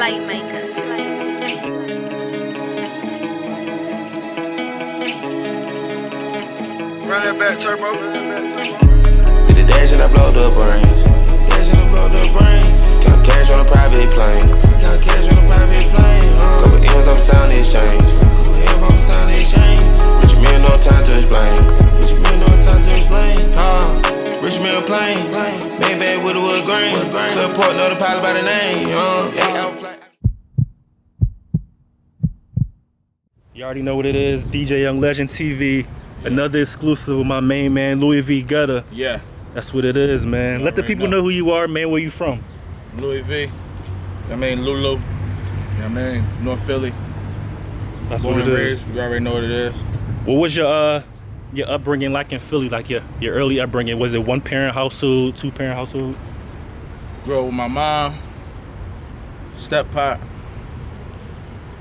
Playmakers. Run that back, turbo. Did the dash and I blow the brains. Dash and I blow the brain. Got cash on a private plane. Got cash on a private plane. Couple M's on sound exchange. Couple M's on sound exchange. Rich man, no time to explain. Rich man, no time to explain. Rich man plane. Maybach with a wood grain. Support another pilot by the name. You already know what it is. DJ Young Legend TV. Another exclusive with my main man, Louie V Gutta. Yeah. That's what it is, man. Let the people know who you are, man. Where you from? Louie V. I mean, Lulu. I mean, North Philly. That's what it is. You already know what it is. What was your upbringing like in Philly? Like your early upbringing? Was it one parent household, two parent household? Grew up with my mom, step pot.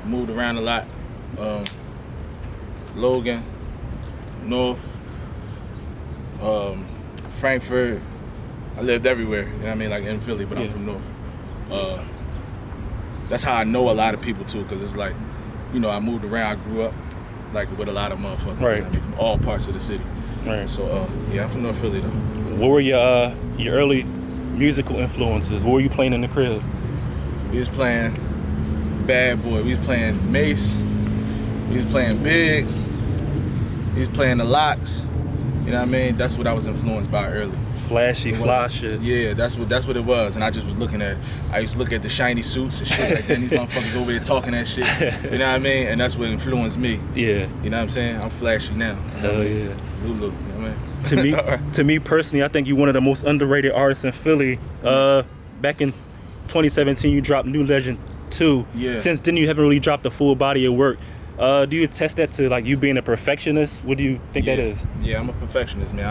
Moved around a lot. Logan, North, Frankfurt. I lived everywhere, you know what I mean, like in Philly, but I'm from North. That's how I know a lot of people too, because it's like, you know, I moved around, I grew up like with a lot of motherfuckers, right. You know what I mean, from all parts of the city. Right. So yeah, I'm from North Philly though. What were your early musical influences? What were you playing in the crib? We was playing Bad Boy, we was playing Mace, we was playing Big, we was playing the Locks. You know what I mean? That's what I was influenced by early. Flashy, fly shit. Yeah, that's what it was. And I just was looking at it. I used to look at the shiny suits and shit like that. And these motherfuckers over there talking that shit. You know what I mean? And that's what influenced me. Yeah. You know what I'm saying? I'm flashy now. Hell yeah. Lulu, you know what I mean? To me personally, I think you're one of the most underrated artists in Philly. Back in 2017, you dropped New Legend 2. Yeah. Since then, you haven't really dropped a full body of work. Do you attest that to like you being a perfectionist? What do you think that is? Yeah, I'm a perfectionist, man.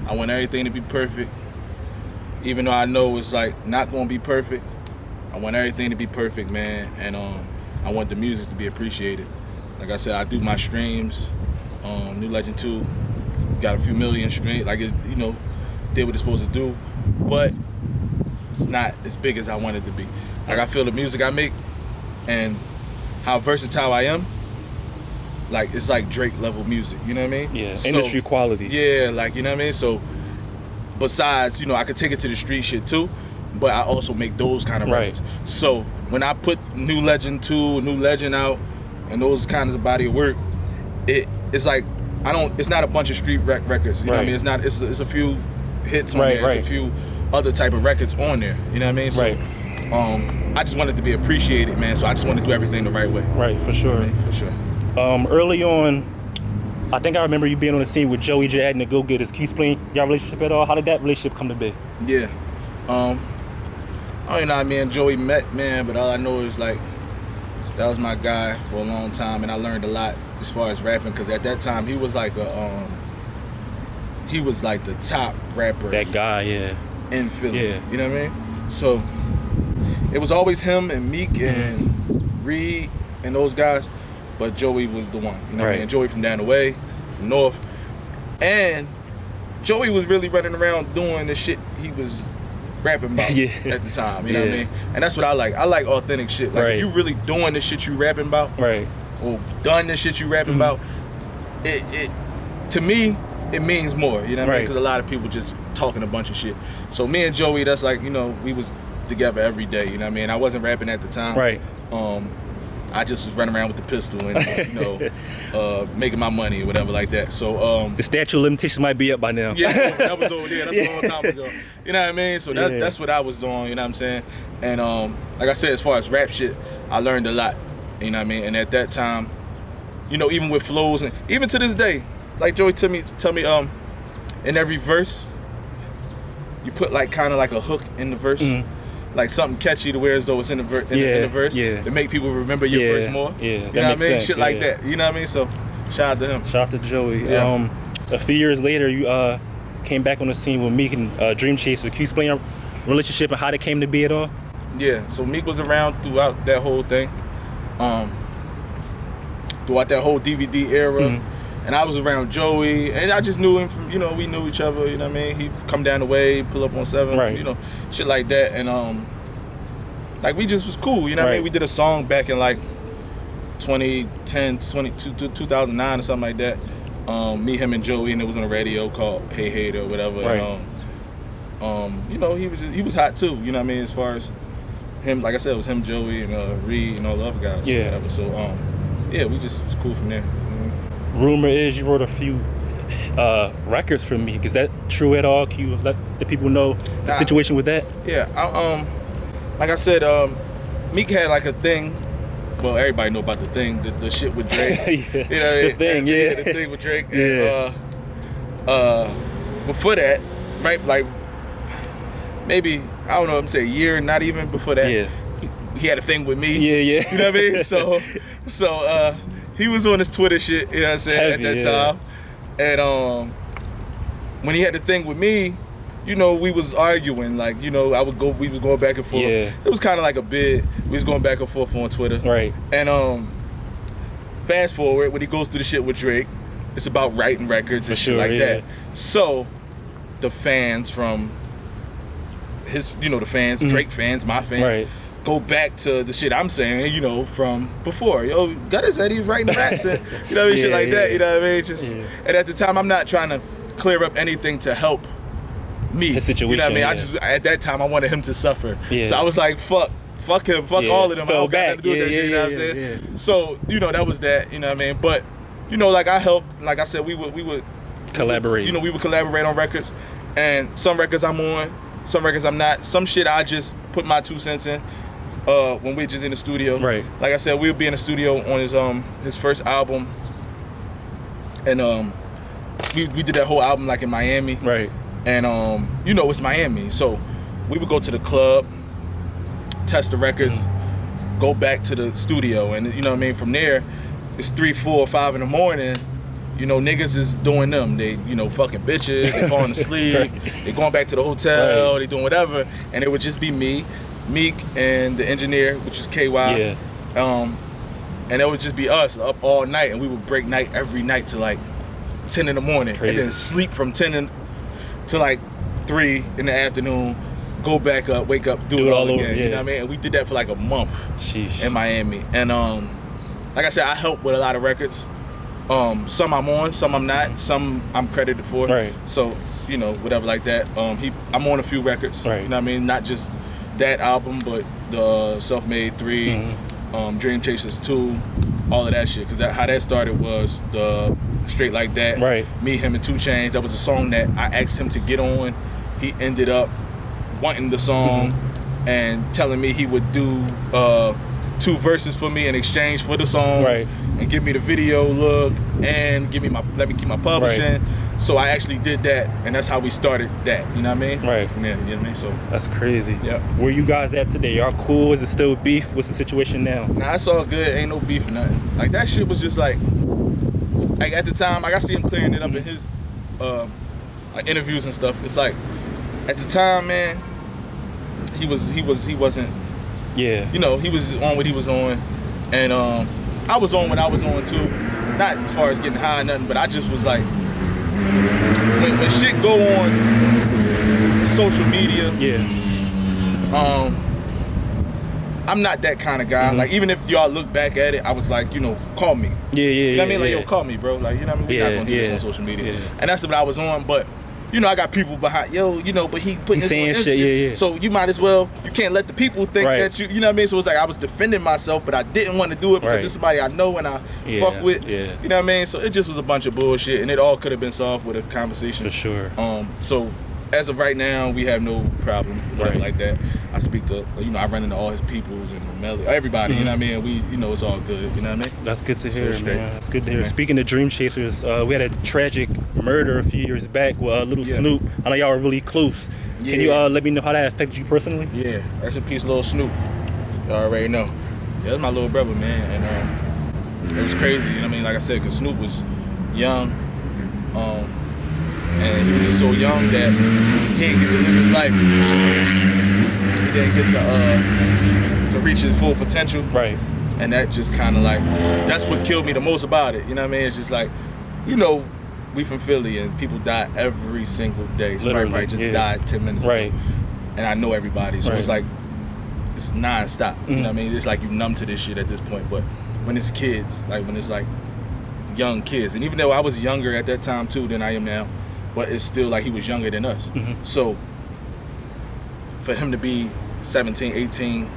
I want everything to be perfect. Even though I know it's like not gonna be perfect, I want everything to be perfect, man. And I want the music to be appreciated. Like I said, I do my streams. New Legend 2 got a few million streams. Like it, you know, did what it's supposed to do, but it's not as big as I want it to be. Like I feel the music I make and how versatile I am, like it's like Drake level music, you know what I mean? Yeah, so, industry quality. Yeah, like, you know what I mean? So besides, you know, I could take it to the street shit too, but I also make those kind of records. So when I put New Legend 2, New Legend out, and those kinds of body of work, it's like it's not a bunch of street records, you know what I mean? It's a few hits on there, it's a few other type of records on there, you know what I mean? So I just wanted to be appreciated, man. So I just want to do everything the right way. Right, for sure. You know what I mean? For sure. Early on, I think I remember you being on the scene with Joey J and the Go Getters. Can you explain your relationship at all? How did that relationship come to be? Yeah. I don't know how me and Joey met, man, but all I know is like that was my guy for a long time, and I learned a lot as far as rapping, because at that time he was like the top rapper. That guy, yeah. In Philly. Yeah. You know what I mean? So it was always him and Meek and Reed and those guys, but Joey was the one. You know what I mean? Joey from down the way, from North. And Joey was really running around doing the shit he was rapping about at the time. You know what I mean? And that's what I like. I like authentic shit. Like if you really doing the shit you rapping about, or done the shit you rapping about, it to me, it means more. You know what I mean? Because a lot of people just talking a bunch of shit. So me and Joey, that's like, you know, we was together every day, you know what I mean? I wasn't rapping at the time. I just was running around with the pistol and, you know, making my money or whatever like that. So the statute of limitations might be up by now. Yeah, that was over there. That's a long time ago. You know what I mean? So that's what I was doing, you know what I'm saying? And like I said, as far as rap shit, I learned a lot, you know what I mean? And at that time, you know, even with flows, and even to this day, like Joey tell me, in every verse, you put like kind of like a hook in the verse. Like something catchy to where as though it's in the verse to make people remember your verse more. You know what I mean? Shit like that. You know what I mean? So shout out to him. Shout out to Joey. A few years later, you came back on the scene with Meek and DreamChasers. Can you explain your relationship and how they came to be at all? Yeah. So Meek was around throughout that whole thing, throughout that whole DVD era. And I was around Joey, and I just knew him from, you know, we knew each other, you know what I mean? He'd come down the way, pull up on 7, you know, shit like that. And like we just was cool, you know what I mean? We did a song back in like 2010, 2009 or something like that. Me, him, and Joey, and it was on the radio called Hey Hey or whatever. Right. And, you know, he was hot too, you know what I mean, as far as him, like I said, it was him, Joey, and Reed, and all the other guys. Yeah. Whatever. So, yeah, we just was cool from there. Rumor is you wrote a few records for Meek. Is that true at all? Can you let the people know the situation with that? Yeah, like I said, Meek had like a thing. Well, everybody know about the thing, the shit with Drake. Yeah. You know, the thing with Drake. Yeah. And, before that, right, like maybe, I don't know, I'm saying a year, not even before that. Yeah. He had a thing with me. Yeah. You know what I mean? So he was on his Twitter shit, you know what I'm saying, Heavy, at that time. And when he had the thing with me, you know, we was arguing, like, you know, we was going back and forth. Yeah. It was kind of like a bid. We was going back and forth on Twitter. Right. And fast forward, when he goes through the shit with Drake, it's about writing records and shit like that. So the fans from his, you know, the fans, Drake fans, my fans, go back to the shit I'm saying, you know, from before. Yo, Gutta said he was writing raps and, you know what I mean, shit like that, you know what I mean? Just, and at the time, I'm not trying to clear up anything to help me. The situation, you know what I mean? I just, at that time, I wanted him to suffer. So I was like, fuck him, fuck all of them. I don't got nothing to do with that shit, you know what I'm saying? So, you know, that was that, you know what I mean? But, you know, like I helped, like I said, we would collaborate. You know, we would collaborate on records, and some records I'm on, some records I'm not. Some shit I just put my 2 cents in when we're just in the studio. Right. Like I said, we'll be in the studio on his first album, and we did that whole album like in Miami. Right. And you know, it's Miami, so we would go to the club, test the records, go back to the studio, and you know what I mean. From there, it's 3, 4, 5 in the morning. You know, niggas is doing them. They, you know, fucking bitches. They falling asleep. They going back to the hotel. They doing whatever, and it would just be me, Meek, and the engineer, which is KY. Yeah. And it would just be us up all night, and we would break night every night to like 10 in the morning, and then sleep from 10 to like 3 in the afternoon. Go back up, wake up, do it all again. You know what I mean? And we did that for like a month in Miami. And like I said, I helped with a lot of records. Some I'm on, some I'm not, some I'm credited for. Right. So, you know, whatever like that. I'm on a few records. Right. You know what I mean? Not just that album, but the Self-Made 3, DreamChasers 2, all of that shit. Because how that started was the Straight Like That. Right. Me, Him, and 2 Chainz. That was a song that I asked him to get on. He ended up wanting the song and telling me he would do 2 verses for me in exchange for the song, and give me the video look and let me keep my publishing. So I actually did that, and that's how we started that. You know what I mean? Right. From there, you know what I mean? So that's crazy. Yeah. Where you guys at today? Y'all cool? Is it still beef? What's the situation now? Nah, it's all good. Ain't no beef or nothing. Like that shit was just like at the time, like I see him clearing it up in his like interviews and stuff. It's like at the time, man, he wasn't. Yeah. You know, he was on what he was on, and I was on what I was on too. Not as far as getting high or nothing, but I just was like, when shit go on social media, I'm not that kind of guy. Like, even if y'all look back at it, I was like, you know, call me. You know what I mean? Like, yo, call me, bro. Like, you know what I mean? We're not gonna do this on social media. And that's what I was on, but you know, I got people behind, you know, but he putting this on Instagram. So you might as well, you can't let the people think that you know what I mean? So it's like I was defending myself, but I didn't want to do it because this is somebody I know and I fuck with. You know what I mean? So it just was a bunch of bullshit, and it all could have been solved with a conversation. For sure. So as of right now, we have no problems like that. I speak to, you know, I run into all his peoples and Melly, everybody, you know what I mean? We, you know, it's all good, you know what I mean? That's good to hear, So man. That's good to hear. Speaking of DreamChasers, we had a tragic murder a few years back with little Snoop. I know y'all were really close. Can you let me know how that affected you personally? Yeah, rest in peace, little Snoop. Y'all already know. Yeah, that's my little brother, man, and it was crazy, you know what I mean? Like I said, because Snoop was young, and he was just so young that he didn't get to live his life. He didn't get to reach his full potential. Right. And that just kind of like, that's what killed me the most about it. You know what I mean? It's just like, you know, we from Philly and people die every single day. Somebody probably just died 10 minutes ago. And I know everybody. So it's like, it's non-stop. You know what I mean? It's like you numb to this shit at this point. But when it's kids, like when it's like young kids, and even though I was younger at that time too than I am now, but it's still like he was younger than us. So for him to be 17, 18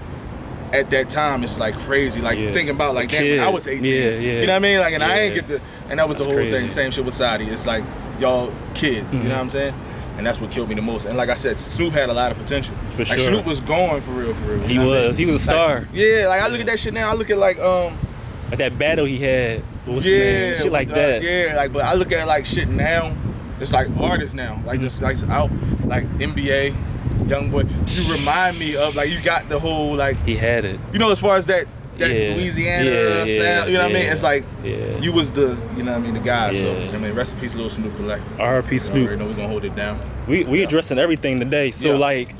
at that time, it's like crazy. Like thinking about like, damn, when I was 18. You know what I mean? Like, and I ain't get to, and that was the whole thing. Same shit with Saudi. It's like, y'all kids, you know what I'm saying? And that's what killed me the most. And like I said, Snoop had a lot of potential. For like sure. Snoop was going for real, for real. He was a star. Like, yeah, like I look at that shit now, I look at like that battle he had, shit like that. Yeah, like, but I look at like shit now, it's like artists now, like just like out, like NBA, Young Boy. You remind me of like, you got the whole like, he had it. You know, as far as that Louisiana sound, you know what I mean? It's like you was the, you know what I mean, the guy. So I mean, rest in peace, Lil Snoop for life. R.I.P. Snoop. You know we're gonna hold it down. We addressing everything today. So like,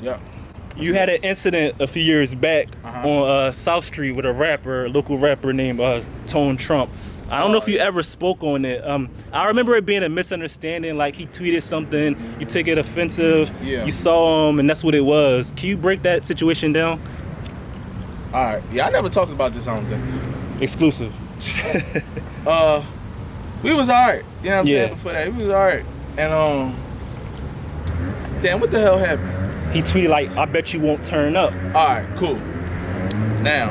you had an incident a few years back on South Street with a local rapper named Tone Trump. I don't know if you ever spoke on it. I remember it being a misunderstanding. Like he tweeted something, you took it offensive. You saw him, and that's what it was. Can you break that situation down? All right. Yeah, I never talked about this, I don't think. Exclusive. We was all right. You know what I'm saying? Before that, we was all right. And damn, what the hell happened? He tweeted like, "I bet you won't turn up." All right, cool. Now,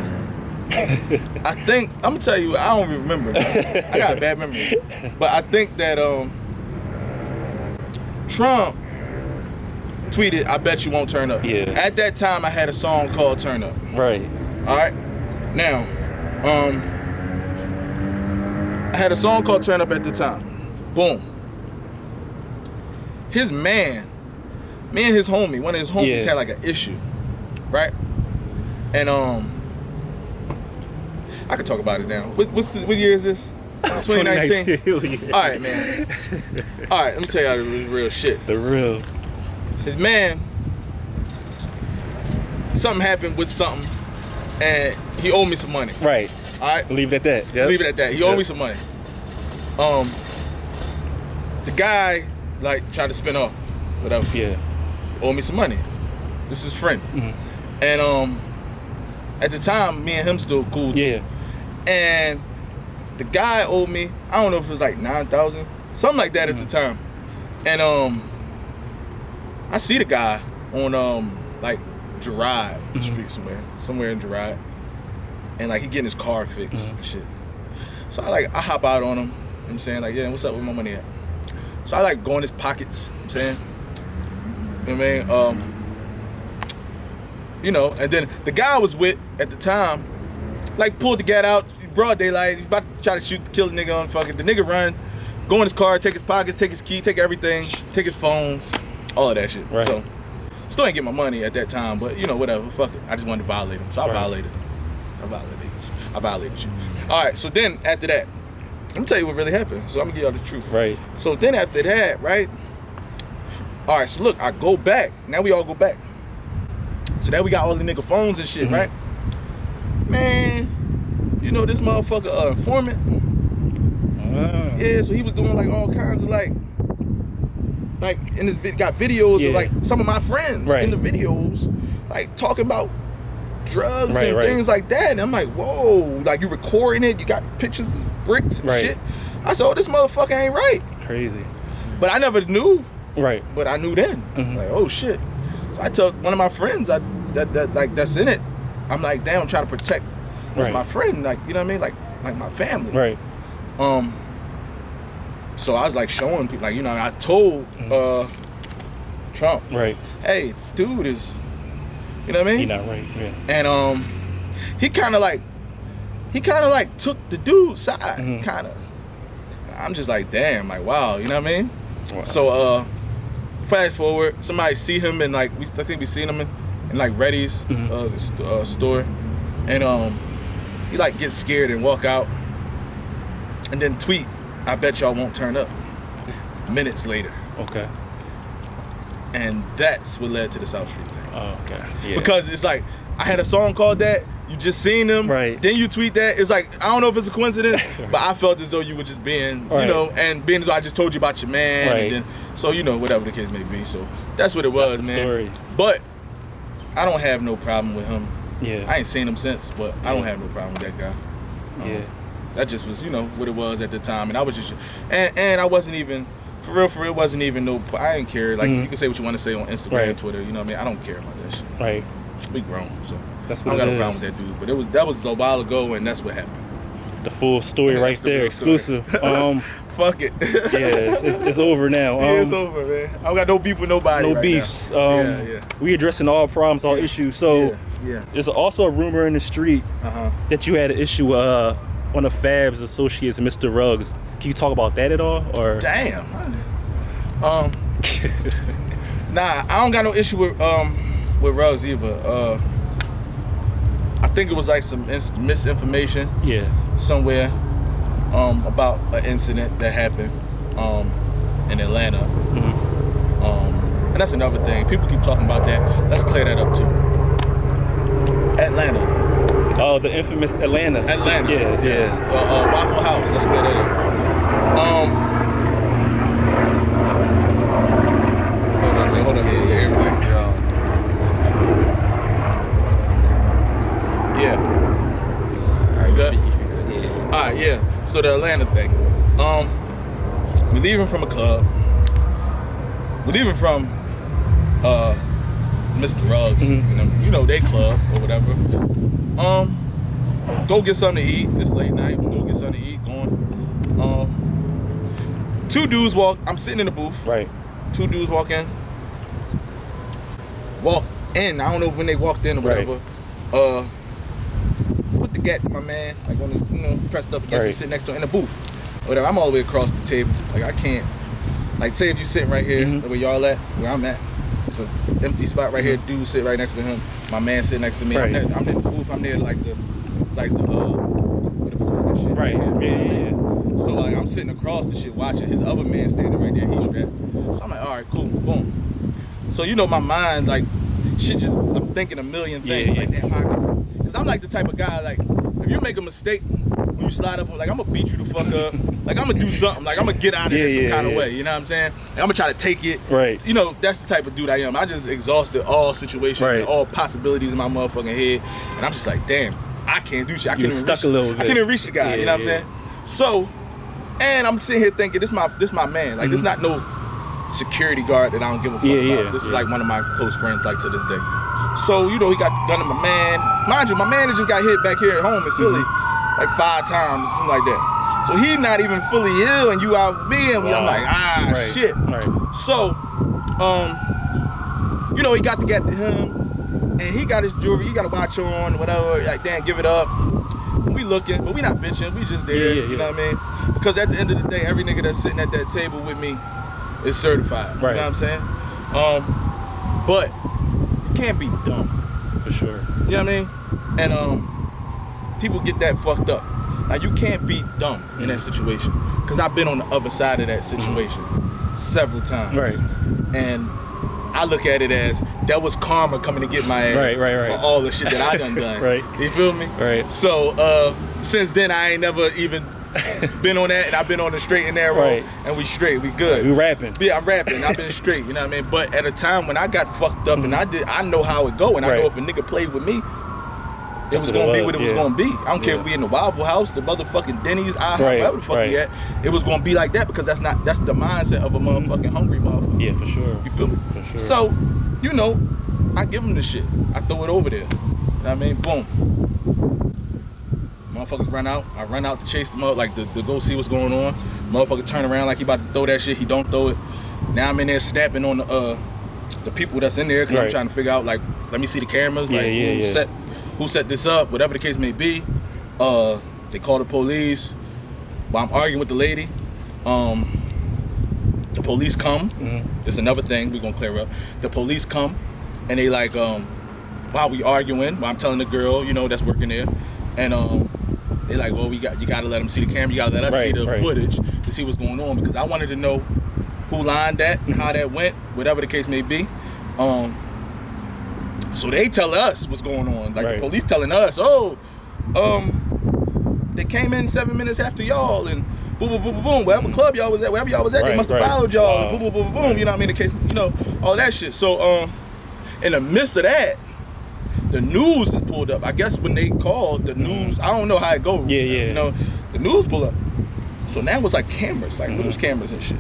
I think I'm gonna tell you, I don't even remember. I got a bad memory, but I think that Trump tweeted, "I bet you won't turn up." Yeah. At that time, I had a song called "Turn Up." Right. All right. Now, I had a song called "Turn Up" at the time. Boom. His man, me and his homie, one of his homies had like an issue, right? And I could talk about it now. What year is this? 2019. All right, man. All right, let me tell y'all the real shit. The real. His man, something happened with something, and he owed me some money. Right. All right. Leave it at that. Yep. Leave it at that. He owed me some money. The guy like tried to spin off, whatever. Yeah. Owed me some money. This is his friend. And at the time, me and him still cool too. Yeah. And the guy owed me, I don't know if it was like 9,000, something like that at the time. And I see the guy on like Girard Street somewhere in Girard, and like he getting his car fixed and shit. So I hop out on him. You know what I'm saying, like, yeah, what's up with my money at? So I like go in his pockets. You know what I'm saying, you know what I mean, you know, and then the guy I was with at the time, like pulled the gat out, broad daylight, he's about to try to kill the nigga on fucking. The nigga run, go in his car, take his pockets, take his key, take everything, take his phones, all of that shit. Right. So still ain't get my money at that time, but you know, whatever, fuck it. I just wanted to violate him, so I violated him. I violated you. All right, so then after that, I'm gonna tell you what really happened. So I'm gonna give y'all the truth. Right. So then after that, right? All right, so look, I go back. Now we all go back. So now we got all the nigga phones and shit, right? Man, you know this motherfucker informant? Yeah, so he was doing like all kinds of like in this got videos of like some of my friends in the videos, like talking about drugs and things like that. And I'm like, whoa, like you recording it, you got pictures of bricks and shit. I said, oh, this motherfucker ain't right. Crazy. But I never knew. Right. But I knew then. Like, oh shit. So I tell one of my friends that's in it. I'm like, damn, I'm trying to protect my friend, like, you know what I mean? Like my family. Right. So I was like showing people, like, you know, I told Trump, hey, dude is, you know what I mean? He not right, yeah. And he kind of like took the dude's side, kind of. I'm just like, damn, like, wow, you know what I mean? Wow. So fast forward, somebody see him and like, I think we seen him in like Reddy's store, and he like gets scared and walk out, and then tweet, I bet y'all won't turn up, minutes later. Okay. And that's what led to the South Street thing. Oh, okay. Yeah. Because it's like, I had a song called that, you just seen them, then you tweet that. It's like, I don't know if it's a coincidence, but I felt as though you were just being, you know, and being as though I just told you about your man, and then, so, you know, whatever the case may be. So that's what it was, man. Story. But I don't have no problem with him Yeah. I ain't seen him since, but I don't have no problem with that guy. Yeah. That just was, what it was at the time, and I was just, and I wasn't even, for real, it wasn't even no. I didn't care. Like you can say what you want to say on Instagram, and Twitter. You know what I mean? I don't care about that shit. Right. We grown, so that's I what don't got it no problem with that dude. But that was a while ago, and that's what happened. The full story right there, exclusive. Fuck it. Yeah, it's over now. It's over, man. I don't got no beef with nobody. No right beefs. Now. We addressing all problems, all issues. So there's also a rumor in the street that you had an issue with one of Fab's associates, Mr. Ruggs. Can you talk about that at all? Or damn. Nah, I don't got no issue with Ruggs either. I think it was like some misinformation. Yeah. Somewhere about an incident that happened in Atlanta. And that's another thing. People keep talking about that. Let's clear that up too. Atlanta. Oh, the infamous Atlanta. Yeah. Waffle House. Let's clear that up. Hold up, the airplane. Yeah. Good. Alright, yeah. So the Atlanta thing. We're leaving from a club. We're leaving from Mr. Ruggs, they club or whatever. Go get something to eat. It's late night. We go get something to eat. Going. Two dudes walk. I'm sitting in the booth. Right. Two dudes walk in. Walk in. I don't know when they walked in or whatever. Right. Put the gat to my man, like on his, pressed up against him, sitting next to him in the booth. Whatever. I'm all the way across the table. Like I can't. Like say if you sitting right here, where y'all at, where I'm at. It's an empty spot right here. Dude sit right next to him. My man sit next to me. Right. I'm in the booth. I'm there like the with the food and shit. Right. Yeah. So like I'm sitting across the shit watching. His other man standing right there. He's strapped. So I'm like, all right, cool, boom. So my mind like shit just I'm thinking a million things like that. Because I'm like the type of guy like if you make a mistake when you slide up, like I'm gonna beat you the fuck up. Like I'm gonna do something. Like I'm gonna get out of it some kind of way. You know what I'm saying? And I'm gonna try to take it. Right. That's the type of dude I am. I just exhausted all situations and all possibilities in my motherfucking head, and I'm just like, damn, I can't do shit. I can't even reach. I can't even reach the guy. You know what I'm saying? So, and I'm sitting here thinking, this my man. Like this not no security guard that I don't give a fuck about. This is like one of my close friends, like to this day. So he got the gun in my man. Mind you, my man had just got hit back here at home in Philly, like 5 times, something like that. So he not even fully ill, and you out with me, and I'm like, shit. Right. So, he got to get to him, and he got his jewelry, he got a watch on, whatever. Like, damn, give it up. We looking, but we not bitching. We just there. You know what I mean? Because at the end of the day, every nigga that's sitting at that table with me is certified. Right. You know what I'm saying? But you can't be dumb. For sure. You know what I mean? And people get that fucked up. Like you can't be dumb in that situation. Cause I've been on the other side of that situation several times. Right. And I look at it as that was karma coming to get my ass for all the shit that I done. Right. You feel me? Right. So since then I ain't never even been on that, and I've been on the straight and narrow, and we straight, we good. We rapping. Yeah, I'm rapping. I've been straight, you know what I mean? But at a time when I got fucked up and I know how it go, and I know if a nigga played with me, it was gonna be what it was gonna be. I don't care if we in the Waffle House, the motherfucking Denny's, wherever the fuck we at. It was gonna be like that because that's the mindset of a motherfucking hungry motherfucker. Yeah, for sure. You feel me? For sure. So, I give him the shit. I throw it over there. You know what I mean? Boom. Motherfuckers run out. I run out to chase them up, like to go see what's going on. Motherfucker turn around like he about to throw that shit. He don't throw it. Now I'm in there snapping on the people that's in there because I'm trying to figure out, like, let me see the cameras, who set this up, whatever the case may be. They call the police. While I'm arguing with the lady, the police come. There's another thing we're gonna clear up. The police come and they like, while we arguing, while I'm telling the girl, that's working there, and they like, well, you gotta let them see the camera. You gotta let us see the footage to see what's going on, because I wanted to know who lined that and how that went, whatever the case may be. So they tell us what's going on. Like the police telling us, they came in 7 minutes after y'all, and boom, boom, boom, boom, boom. Wherever club y'all was at, they must have followed y'all. And boom, boom, boom, boom, boom. You know what I mean? The case, all that shit. So in the midst of that, the news is pulled up. I guess when they called the news, I don't know how it goes. Yeah. You know, the news pull up. So now it's like cameras, like news cameras and shit.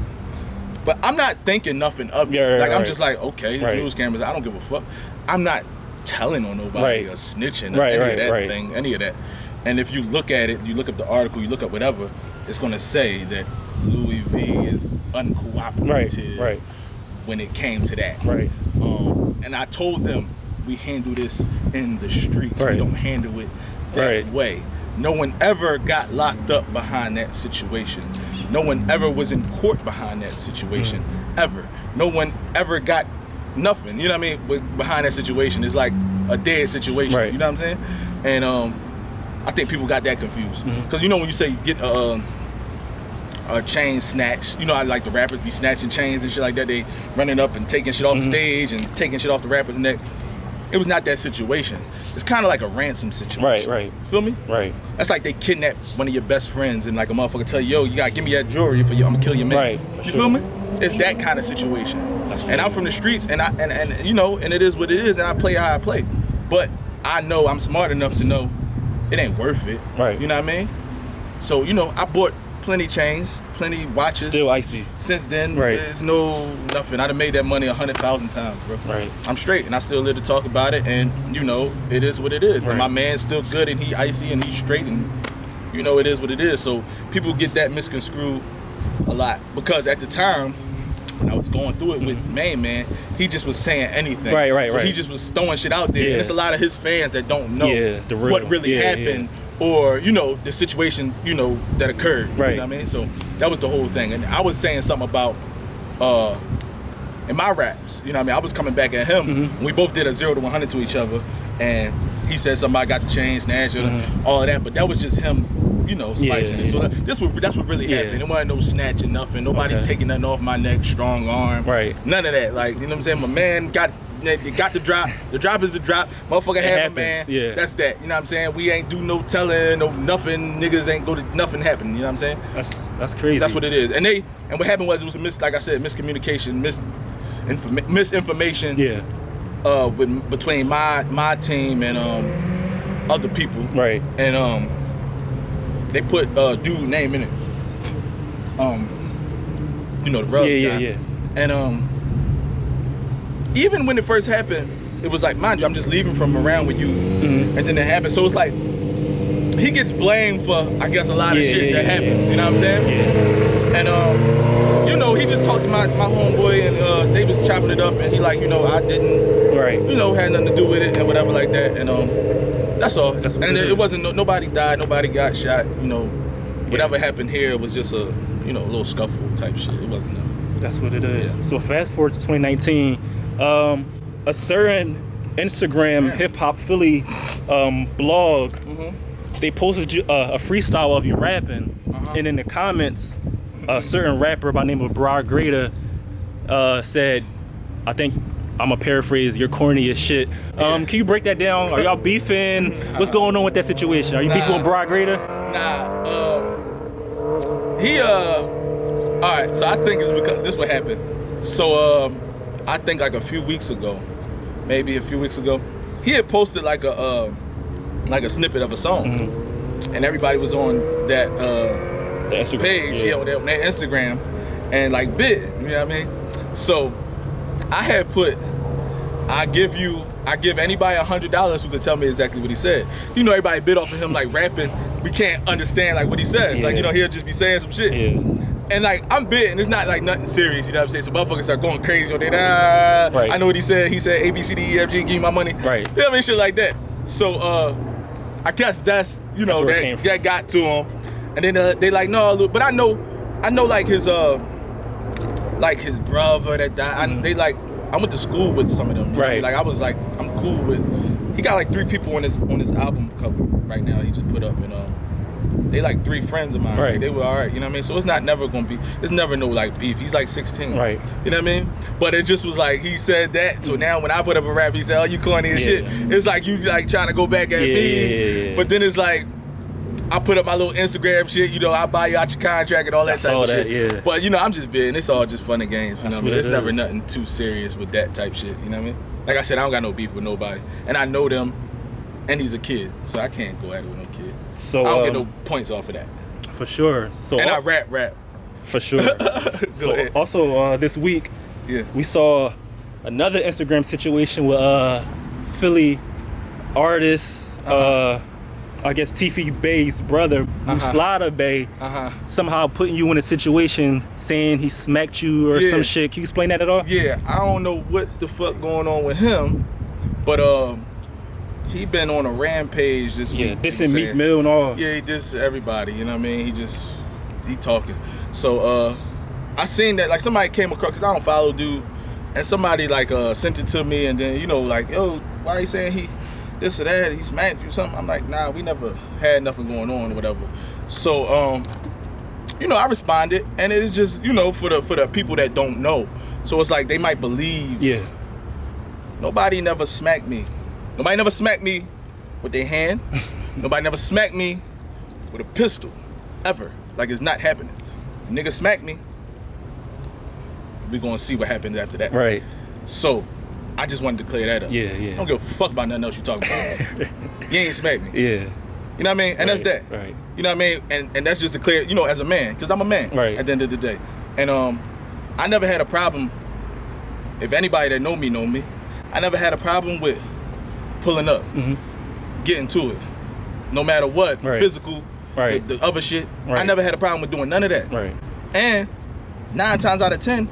But I'm not thinking nothing of it. Like I'm just like, okay, it's news cameras. I don't give a fuck. I'm not telling on nobody or snitching or any of that thing, any of that. And if you look at it, you look up the article, you look up whatever, it's gonna say that Louie V is uncooperative when it came to that. And I told them we handle this in the streets. We don't handle it that way. No one ever got locked up behind that situation. No one ever was in court behind that situation, ever. No one ever got nothing, you know what I mean, behind that situation. It's like a dead situation, you know what I'm saying? And I think people got that confused. Because you know when you say you get a chain snatch, you know how like the rappers be snatching chains and shit like that, they running up and taking shit off the stage and taking shit off the rappers' neck. It was not that situation. It's kind of like a ransom situation. You feel me? That's like they kidnap one of your best friends and like a motherfucker tell you, yo, you gotta give me that jewelry for you, I'm gonna kill your man. You feel me? It's that kind of situation. And I'm from the streets and and you know, and it is what it is, and I play how I play. But I know I'm smart enough to know it ain't worth it. You know what I mean? So, you know, I bought plenty chains, plenty watches. Still icy. Since then, there's nothing. I done made that money 100,000 times, bro. I'm straight, and I still live to talk about it, and you know, it is what it is. And my man's still good, and he icy, and he's straight, and you know, it is what it is. So people get that misconstrued a lot, because at the time, when I was going through it with Man, he just was saying anything. So he just was throwing shit out there, and it's a lot of his fans that don't know what really happened. Or, you know, the situation, you know, that occurred. You know what I mean? So that was the whole thing. And I was saying something about in my raps, you know what I mean? I was coming back at him. We both did a 0 to 100 to each other. And he said somebody got the chain, snatched, all of that. But that was just him, you know, spicing it. So that's what really happened. There wasn't no snatching, nothing. Nobody taking nothing off my neck, strong arm. None of that. Like, you know what I'm saying? My man got the drop. The drop is the drop. Motherfucker had a man. That's that. You know what I'm saying? We ain't do no telling, no nothing. Niggas ain't go to nothing happen. You know what I'm saying? That's crazy. That's what it is. And what happened was it was like I said, miscommunication, misinformation. Between my team and other people. And they put dude name in it. You know, the Rubs guy. And even when it first happened, it was like, mind you, I'm just leaving from around with you, and then it happened. So it's like, he gets blamed for, I guess, a lot of shit that happens, you know what I'm saying? And, you know, he just talked to my homeboy, and they was chopping it up, and he like, you know, I didn't, you know, had nothing to do with it, and whatever like that, and that's all. And it wasn't, nobody died, nobody got shot, you know, whatever happened here was just a, you know, a little scuffle type shit. It wasn't nothing. That's what it is. So fast forward to 2019, a certain Instagram hip hop Philly blog, they posted a freestyle of you rapping, and in the comments, a certain rapper by the name of Bra Greta said, I think I'm gonna paraphrase, you're corny as shit. Can you break that down? Are y'all beefing? What's going on with that situation? Are you beefing with Bra Greta? All right, so I think it's because this what happened. So I think like a few weeks ago, he had posted like a snippet of a song, and everybody was on that page, on that Instagram, and like bid, you know what I mean? So I had put, I give anybody $100 who can tell me exactly what he said. You know, everybody bid off of him like rapping. We can't understand like what he says. Like, you know, he'll just be saying some shit. And like, I'm bidding, it's not like nothing serious, you know what I'm saying? So motherfuckers start going crazy on that. I know what he said. He said A, B, C, D, E, F, G, give me my money. You know what I mean? Shit like that. So I guess that's, you know, that got to him. And then they like, no, but I know like his brother that died. They like, I went to school with some of them. You know what I mean? Like, I was like, I'm cool with, he got like 3 people on his album cover right now. He just put up, and they like 3 friends of mine. Like, they were all right, you know what I mean? So it's never gonna be, it's never no like beef. He's like 16. You know what I mean? But it just was like, he said that. So now when I put up a rap, he said, oh, you corny and shit. It's like you like trying to go back at me. But then it's like, I put up my little Instagram shit, you know, I buy you out your contract and all that type of shit. Yeah. But, you know, I'm just bidding. It's all just fun and games, you know what I mean? It's never is. nothing too serious with that type shit, you know what I mean? Like I said, I don't got no beef with nobody. And I know them, and he's a kid, so I can't go at it with no kid. So I don't get no points off of that. For sure. So and I rap. For sure. So ahead. Also, this week, we saw another Instagram situation with Philly artist, I guess Tiffy Bay's brother, Muslada Bay, somehow putting you in a situation saying he smacked you or some shit. Can you explain that at all? Yeah, I don't know what the fuck going on with him, but he been on a rampage this week. Yeah, dissing Meek Mill and all. Yeah, he dissed everybody, you know what I mean? He talking. So I seen that, like somebody came across, cause I don't follow dude, and somebody like sent it to me, and then, you know, like, yo, why he saying he this or that, he smacked you something? I'm like, nah, we never had nothing going on or whatever. So you know, I responded, and it's just, you know, for the people that don't know. So it's like they might believe. Yeah. Nobody never smacked me. Nobody never smacked me with their hand. Nobody never smacked me with a pistol, ever. Like, it's not happening. If nigga smack me, we gonna see what happens after that. Right. So I just wanted to clear that up. Yeah. I don't give a fuck about nothing else you talking about. You ain't smack me. Yeah. You know what I mean? And that's that. Right. You know what I mean? And that's just to clear, you know, as a man, because I'm a man at the end of the day. And I never had a problem, if anybody that know me, I never had a problem with pulling up, getting to it. No matter what, physical, the other shit. I never had a problem with doing none of that. Right. And 9 times out of 10,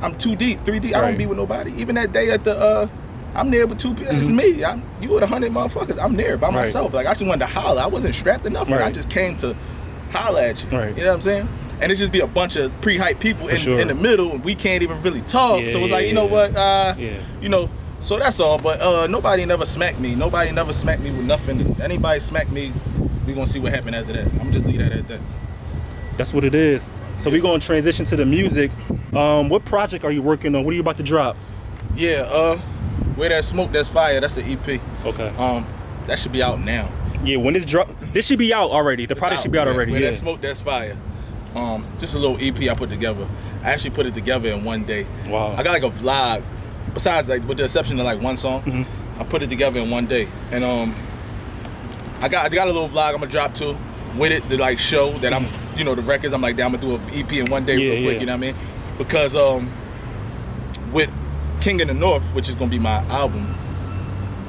I'm 2 deep, 3 deep. I don't be with nobody. Even that day at the, I'm there with 2 people. It's me. You with 100 motherfuckers. I'm there by myself. Like, I just wanted to holler. I wasn't strapped enough. I just came to holler at you. You know what I'm saying? And it just be a bunch of pre-hype people in the middle, and we can't even really talk. So it's like, you know what? You know. So that's all. But nobody never smacked me. Nobody never smacked me with nothing. Anybody smack me, we gonna see what happened after that. I'm gonna just leave that at that. That's what it is. So we're gonna transition to the music. What project are you working on? What are you about to drop? Yeah, Where That Smoke, That's Fire. That's an EP. Okay. That should be out now. Yeah, when this drop, this should be out already. The project should be out already. Where That Smoke, That's Fire. Just a little EP I put together. I actually put it together in one day. Wow. I got like a vlog. Besides, like, with the exception of like one song, I put it together in one day. And I got a little vlog I'm gonna drop too with it to like show that I'm, you know, the records. I'm like, I'm gonna do an EP in one day real quick. You know what I mean? Because with King in the North, which is gonna be my album,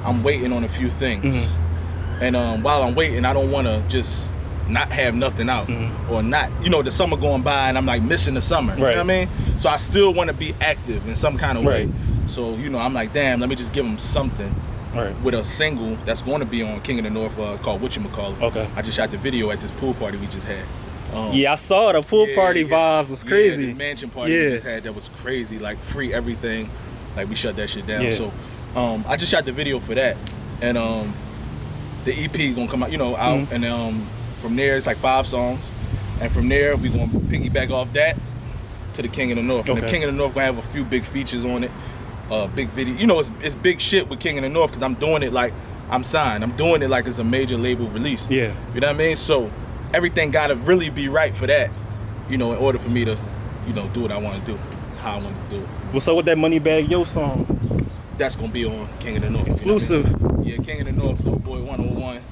I'm waiting on a few things. And while I'm waiting, I don't want to just not have nothing out or not, you know, the summer going by and I'm like missing the summer. You know what I mean? So I still want to be active in some kind of way. So, you know, I'm like, damn, let me just give them something with a single that's going to be on King in the North called Whatchamacallit. Okay. I just shot the video at this pool party we just had. I saw it. The pool party vibe was crazy. The mansion party we just had that was crazy, like free everything. Like, we shut that shit down. So I just shot the video for that. And the EP is going to come out, you know, out. And from there, it's like 5 songs. And from there, we're going to piggyback off that to the King in the North. And the King in the North going to have a few big features on it. Big video. You know, it's big shit with King in the North because I'm doing it like I'm signed. I'm doing it like it's a major label release. Yeah. You know what I mean? So everything got to really be right for that, you know, in order for me to, you know, do what I want to do, how I want to do it. What's up with that Moneybag Yo song? That's going to be on King in the North. Exclusive. You know what I mean? Yeah, King in the North, Little Boy 101.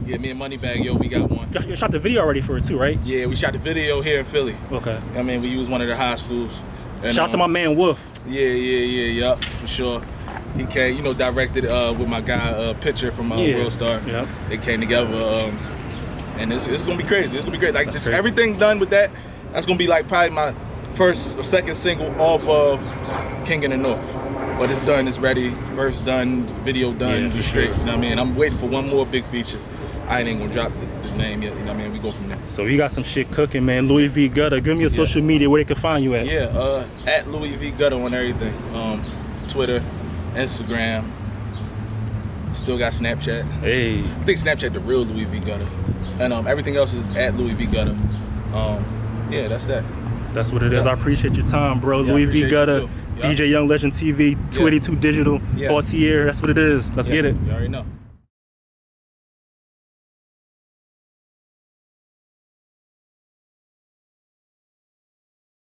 Yeah, me and Moneybag Yo, we got one. You shot the video already for it too, right? Yeah, we shot the video here in Philly. Okay. I mean, we used one of the high schools. And, shout out to my man Wolf. Yup, for sure. He came, you know, directed with my guy Pitcher from World Star. Yep. They came together, and it's gonna be crazy. It's gonna be great. Like everything done with that. That's gonna be like probably my first or second single off of King in the North. But it's done. It's ready. Verse done. Video done. Yeah, straight. You know what I mean? I'm waiting for one more big feature. I ain't gonna drop the name yet. You know what I mean? We go from there. So you got some shit cooking, man. Louie V Gutta. Give me your social media where they can find you at. Yeah, at Louie V Gutta on everything. Twitter, Instagram. Still got Snapchat. Hey. I think Snapchat the real Louie V Gutta. And everything else is at Louie V Gutta. Yeah, that's that. That's what it is. I appreciate your time, bro. Louie V Gutta, DJ Young Legend TV, 282 Digital, Portier. That's what it is. Let's get it. You already know.